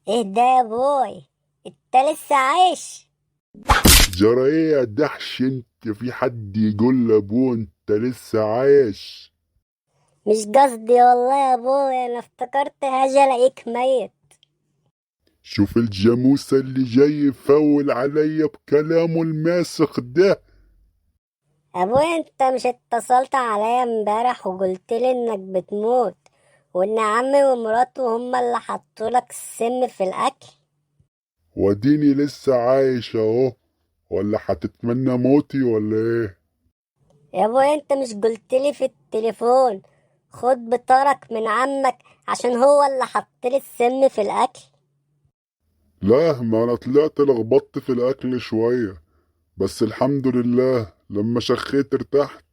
ايه ده يا بوي؟ انت لسه عايش؟ جرى ايه يا دحش؟ انت في حد يقول لابوه انت لسه عايش؟ مش قصدي والله يا بوي، انا افتكرت هاجي الاقيك ميت. شوف الجاموسة اللي جاي يفول عليا بكلامه الماسخ ده. يا بوي انت مش اتصلت عليا امبارح وقلت لي انك بتموت، وان عمي ومراته هما اللي حطولك السم في الاكل؟ وديني لسه عايش اهو، ولا هتتمنى موتي ولا ايه؟ يا بوي انت مش قلت لي في التليفون خد بطارك من عمك عشان هو اللي حطلي السم في الاكل؟ لا، ما انا طلعت لخبطت في الاكل شوية، بس الحمد لله لما شخيت ارتحت.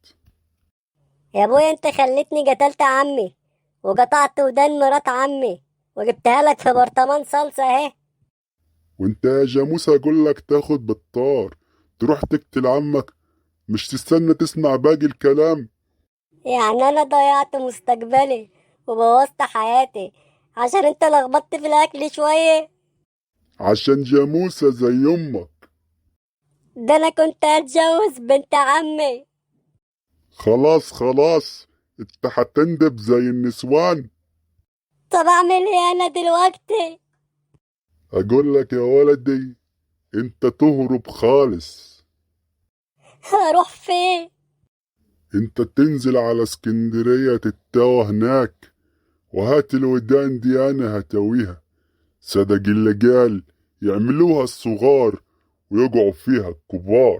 يا بوي انت خلتني قتلت عمي وقطعت ودان مرات عمي وجبتها لك في برطمان صلصة اهي. وانت يا جاموسة اقول لك تاخد بالطار تروح تقتل عمك، مش تستنى تسمع باقي الكلام؟ يعني انا ضيعت مستقبلي وبوظت حياتي عشان انت لخبطت في الاكل شوية؟ عشان جاموسة زي امك. ده انا كنت هتجوز بنت عمي. خلاص خلاص، انت هتندب زي النسوان. طب اعمل ايه انا دلوقتي؟ اقول لك يا ولدي، انت تهرب خالص. هروح فين؟ انت تنزل على اسكندرية تتوه هناك، وهات الودان دي انا هتويها. صدق اللي قال يعملوها الصغار ويقعوا فيها الكبار.